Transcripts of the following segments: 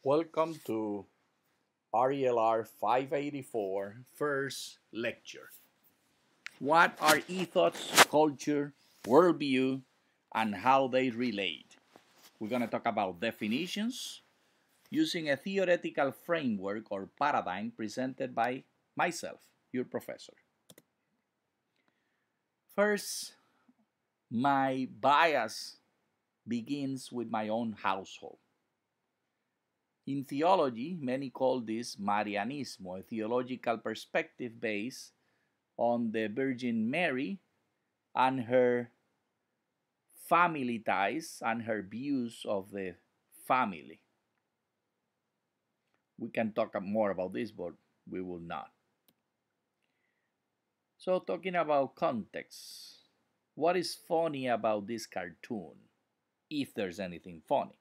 Welcome to RELR 584 first lecture. What are ethos, culture, worldview, and how they relate? We're going to talk about definitions using a theoretical framework or paradigm presented by myself, your professor. First, my bias begins with my own household. In theology, many call this Marianismo, a theological perspective based on the Virgin Mary and her family ties and her views of the family. We can talk more about this, but we will not. So, talking about context, what is funny about this cartoon, if there's anything funny?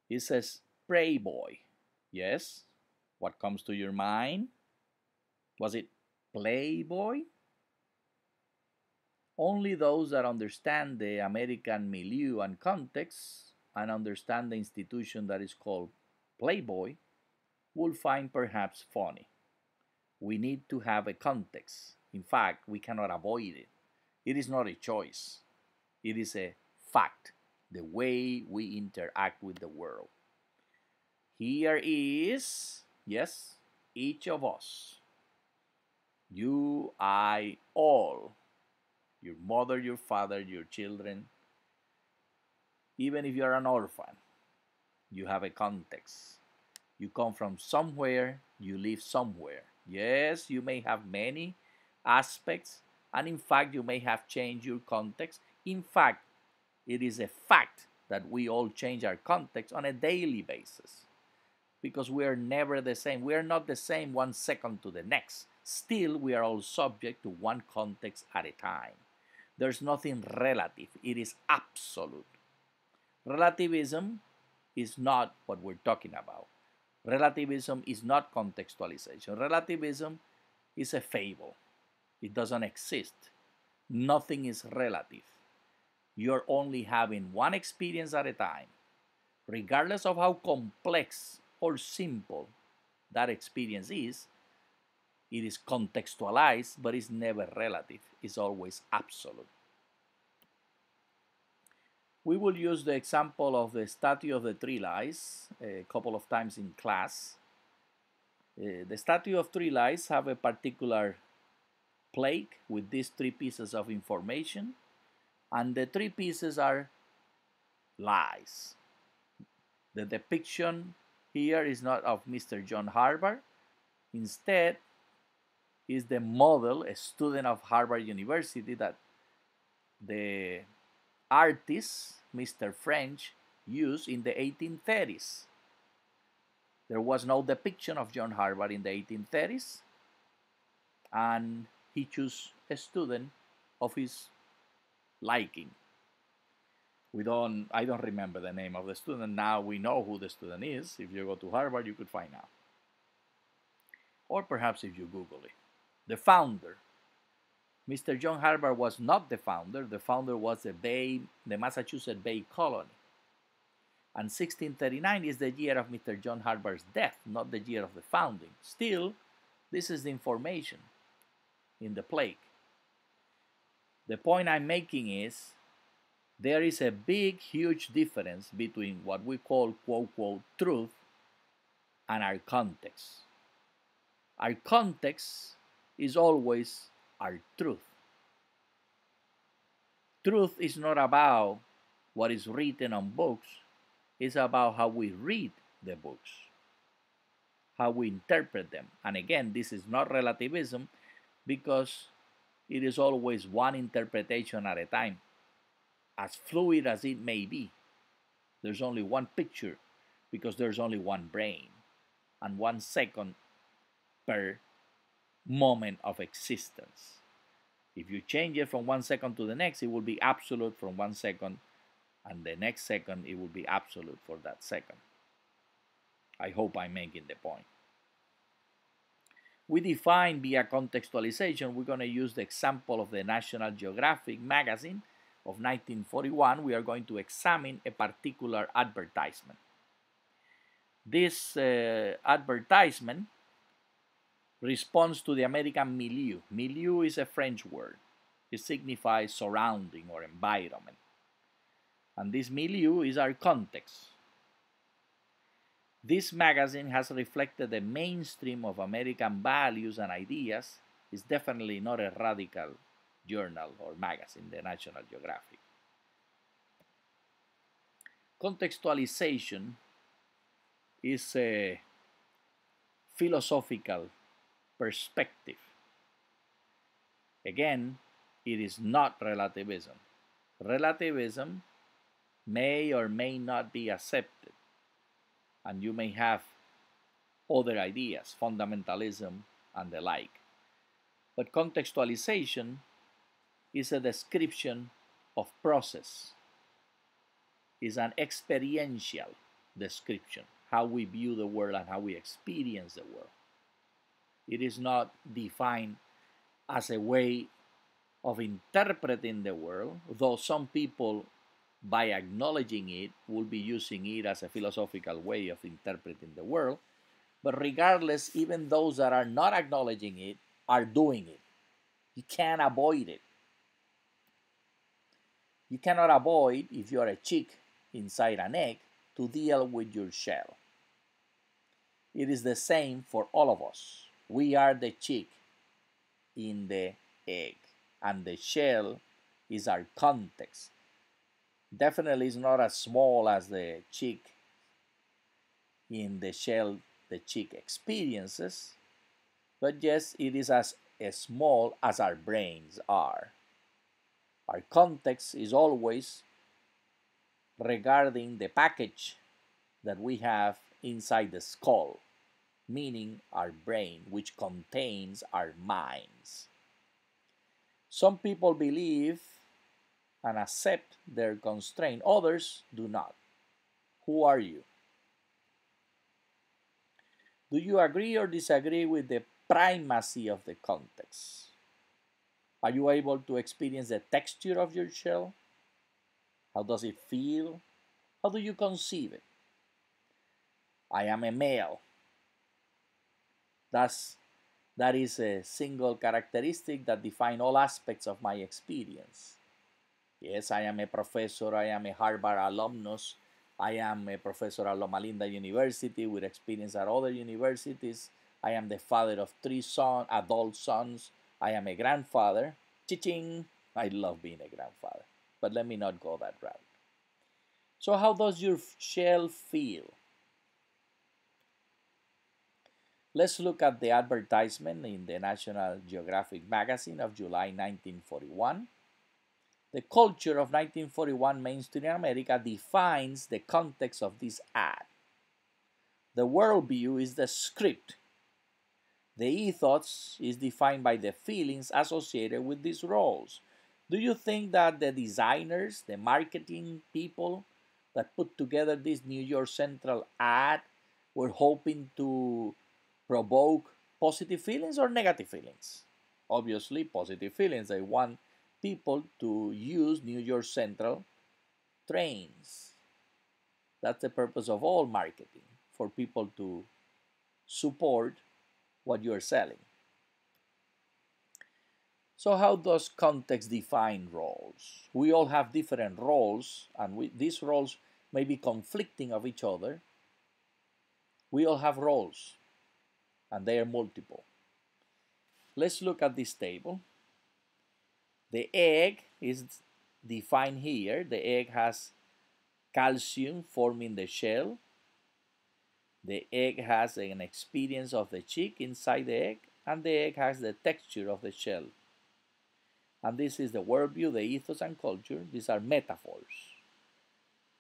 It says, Pray Boy. Yes? What comes to your mind? Was it Playboy? Only those that understand the American milieu and context and understand the institution that is called Playboy will find perhaps funny. We need to have a context. In fact, we cannot avoid it. It is not a choice. It is a fact, the way we interact with the world. Here is, yes, each of us. You, I, all. Your mother, your father, your children. Even if you're an orphan, you have a context. You come from somewhere, you live somewhere. Yes, you may have many aspects, and in fact, you may have changed your context. In fact, it is a fact that we all change our context on a daily basis because we are never the same. We are not the same 1 second to the next. Still, we are all subject to one context at a time. There's nothing relative, it is absolute. Relativism is not what we're talking about. Relativism is not contextualization. Relativism is a fable. It doesn't exist. Nothing is relative. You're only having one experience at a time. Regardless of how complex or simple that experience is, it is contextualized, but it's never relative. It's always absolute. We will use the example of the Statue of the Three Lies a couple of times in class. The Statue of Three Lies have a particular plaque with these three pieces of information, and the three pieces are lies. The depiction here is not of Mr. John Harvard. Instead, is the model, a student of Harvard University that the artist, Mr. French, used in the 1830s. There was no depiction of John Harvard in the 1830s, and he chose a student of his liking. I don't remember the name of the student. Now we know who the student is. If you go to Harvard, you could find out. Or perhaps if you Google it. The founder. Mr. John Harvard was not the founder. The founder was the Massachusetts Bay Colony. And 1639 is the year of Mr. John Harvard's death, not the year of the founding. Still, this is the information in the plaque. The point I'm making is there is a big, huge difference between what we call, quote, quote, truth and our context. Our context is always our truth. Truth is not about what is written on books. It's about how we read the books, how we interpret them. And again, this is not relativism because it is always one interpretation at a time. As fluid as it may be, there's only one picture because there's only one brain and 1 second per moment of existence. If you change it from 1 second to the next, it will be absolute from 1 second, and the next second it will be absolute for that second. I hope I'm making the point. We define via contextualization. We're going to use the example of the National Geographic magazine of 1941. We are going to examine a particular advertisement. This advertisement responds to the American milieu. Milieu is a French word. It signifies surrounding or environment. And this milieu is our context. This magazine has reflected the mainstream of American values and ideas. It's definitely not a radical journal or magazine, the National Geographic. Contextualization is a philosophical perspective. Again, it is not relativism. Relativism may or may not be accepted, and you may have other ideas, fundamentalism and the like. But contextualization is a description of process, is an experiential description, how we view the world and how we experience the world. It is not defined as a way of interpreting the world, though some people, by acknowledging it, will be using it as a philosophical way of interpreting the world. But regardless, even those that are not acknowledging it are doing it. You can't avoid it. You cannot avoid, if you are a chick inside an egg, to deal with your shell. It is the same for all of us. We are the chick in the egg, and the shell is our context. Definitely is not as small as the chick in the shell the chick experiences, but yes, it is as small as our brains are. Our context is always regarding the package that we have inside the skull, meaning our brain, which contains our minds. Some people believe and accept their constraint, others do not. Who are you? Do you agree or disagree with the primacy of the context? Are you able to experience the texture of your shell? How does it feel? How do you conceive it? I am a male. That is a single characteristic that defines all aspects of my experience. Yes, I am a professor, I am a Harvard alumnus, I am a professor at Loma Linda University with experience at other universities. I am the father of 3 adult sons. I am a grandfather. Cha-ching! I love being a grandfather. But let me not go that route. So how does your shell feel? Let's look at the advertisement in the National Geographic magazine of July 1941. The culture of 1941 mainstream America defines the context of this ad. The worldview is the script. The ethos is defined by the feelings associated with these roles. Do you think that the designers, the marketing people that put together this New York Central ad were hoping to provoke positive feelings or negative feelings? Obviously, positive feelings. They want people to use New York Central trains. That's the purpose of all marketing, for people to support what you are selling. So how does context define roles? We all have different roles, and these roles may be conflicting of each other. We all have roles, and they are multiple. Let's look at this table. The egg is defined here. The egg has calcium forming the shell. The egg has an experience of the chick inside the egg, and the egg has the texture of the shell. And this is the worldview, the ethos, and culture. These are metaphors.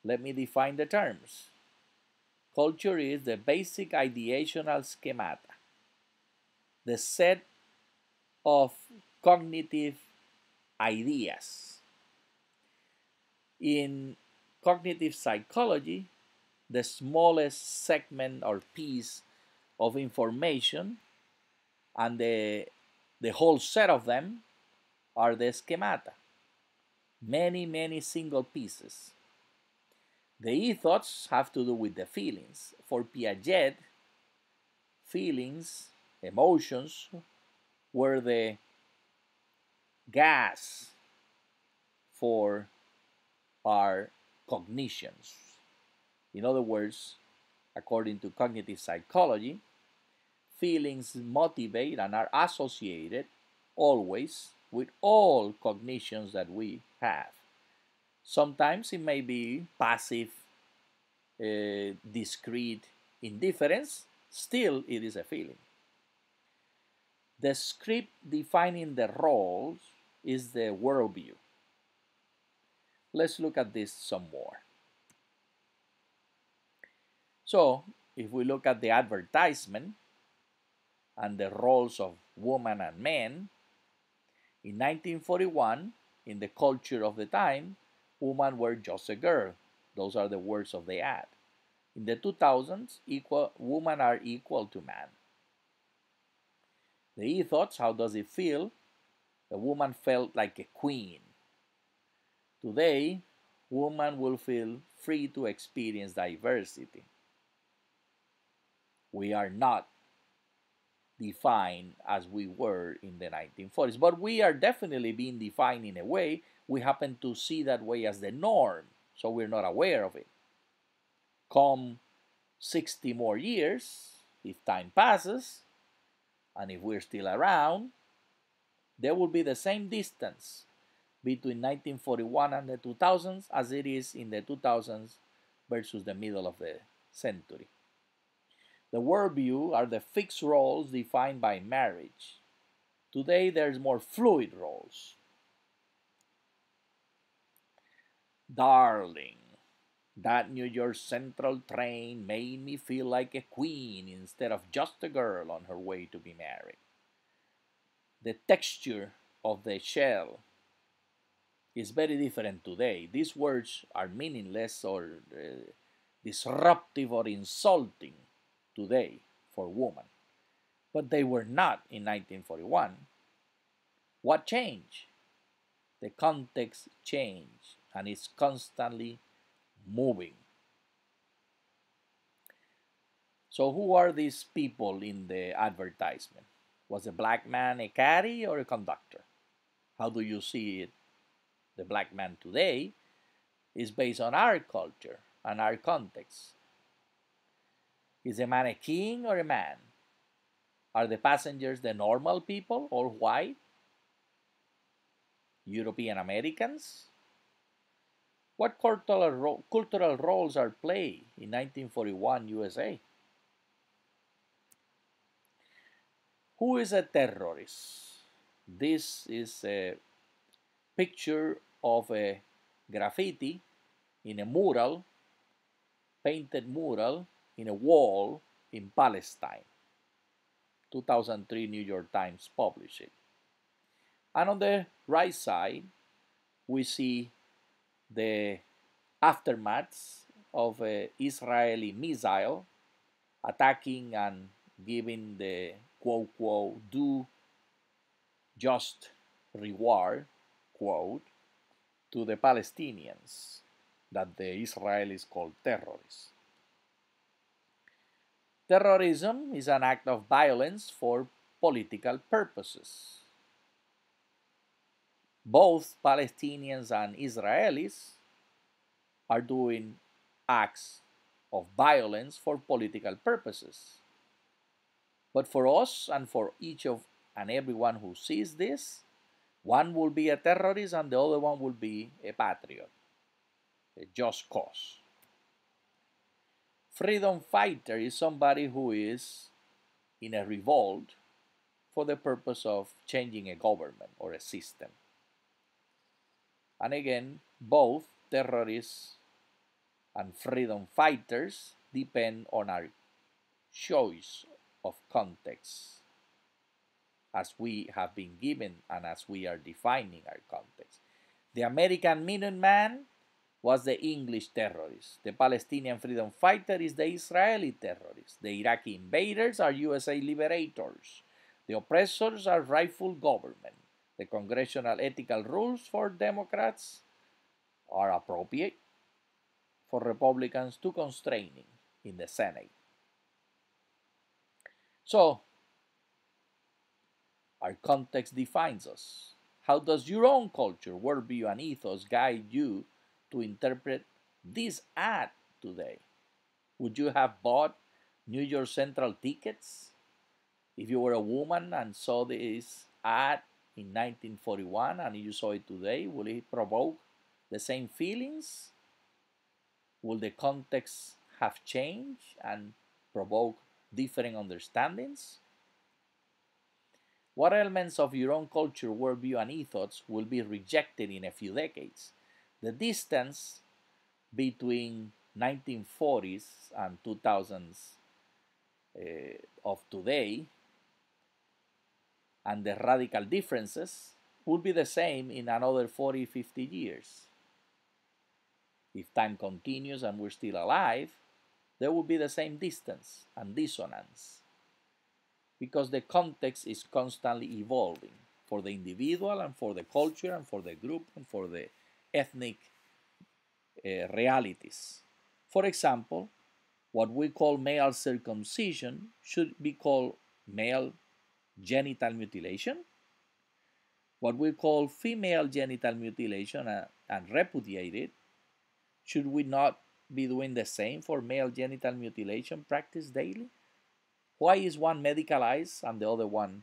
Let me define the terms. Culture is the basic ideational schemata, the set of cognitive ideas. In cognitive psychology, the smallest segment or piece of information and the whole set of them are the schemata. Many single pieces. The ethos have to do with the feelings. For Piaget, feelings, emotions, were the gas for our cognitions. In other words, according to cognitive psychology, feelings motivate and are associated always with all cognitions that we have. Sometimes it may be passive, discrete indifference, still it is a feeling. The script defining the roles is the worldview. Let's look at this some more. So, if we look at the advertisement and the roles of women and men, in 1941, in the culture of the time, women were just a girl. Those are the words of the ad. In the 2000s, women are equal to man. The ethos, how does it feel? The woman felt like a queen. Today, women will feel free to experience diversity. We are not defined as we were in the 1940s, but we are definitely being defined in a way. We happen to see that way as the norm, so we're not aware of it. Come 60 more years, if time passes, and if we're still around, there will be the same distance between 1941 and the 2000s as it is in the 2000s versus the middle of the century. The worldview are the fixed roles defined by marriage. Today there's more fluid roles. Darling, that New York Central train made me feel like a queen instead of just a girl on her way to be married. The texture of the shell is very different today. These words are meaningless or disruptive or insulting today for women, but they were not in 1941. What changed? The context changed, and it's constantly moving. So who are these people in the advertisement? Was a black man a caddy or a conductor? How do you see it? The black man today is based on our culture and our context. Is a man a king or a man? Are the passengers the normal people or white? European Americans? What cultural roles are played in 1941 USA? Who is a terrorist? This is a picture of a graffiti in a mural, painted mural in a wall in Palestine. 2003 New York Times published it. And on the right side, we see the aftermaths of an Israeli missile attacking and giving the quote, quote, due just reward, quote, to the Palestinians that the Israelis call terrorists. Terrorism is an act of violence for political purposes. Both Palestinians and Israelis are doing acts of violence for political purposes. But for us and for each of and everyone who sees this, one will be a terrorist and the other one will be a patriot, a just cause. Freedom fighter is somebody who is in a revolt for the purpose of changing a government or a system. And again, both terrorists and freedom fighters depend on our choice of context as we have been given and as we are defining our context. The American Minuteman was the English terrorist. The Palestinian freedom fighter is the Israeli terrorist. The Iraqi invaders are USA liberators. The oppressors are rightful government. The congressional ethical rules for Democrats are appropriate for Republicans to constraining in the Senate. So, our context defines us. How does your own culture, worldview, and ethos guide you to interpret this ad today? Would you have bought New York Central tickets if you were a woman and saw this ad in 1941 and you saw it today? Will it provoke the same feelings? Will the context have changed and provoke different understandings? What elements of your own culture, worldview, and ethos will be rejected in a few decades? The distance between 1940s and 2000s of today and the radical differences will be the same in another 40, 50 years. If time continues and we're still alive, there will be the same distance and dissonance because the context is constantly evolving for the individual and for the culture and for the group and for the ethnic realities. For example, what we call male circumcision should be called male genital mutilation. What we call female genital mutilation and repudiate it, should we not be doing the same for male genital mutilation practiced daily? Why is one medicalized and the other one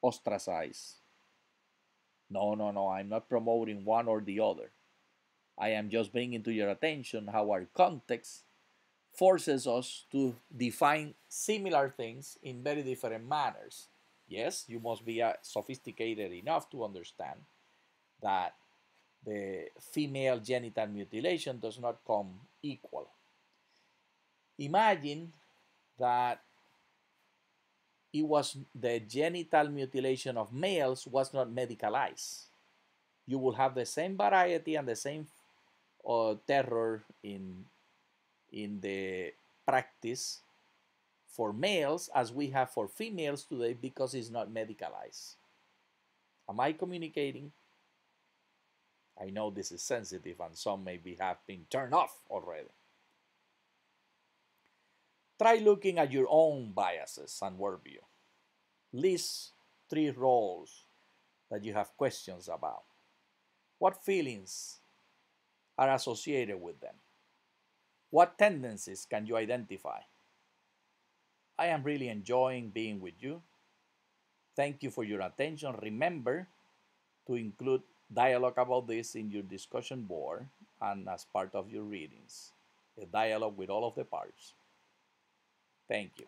ostracized? No, no, no, I'm not promoting one or the other. I am just bringing to your attention how our context forces us to define similar things in very different manners. Yes, you must be sophisticated enough to understand that the female genital mutilation does not come equal. Imagine that it was the genital mutilation of males was not medicalized. You will have the same variety and the same terror in the practice for males as we have for females today because it's not medicalized. Am I communicating? I know this is sensitive and some maybe have been turned off already. Try looking at your own biases and worldview. List 3 roles that you have questions about. What feelings are associated with them? What tendencies can you identify? I am really enjoying being with you. Thank you for your attention. Remember to include dialogue about this in your discussion board and as part of your readings. A dialogue with all of the parts. Thank you.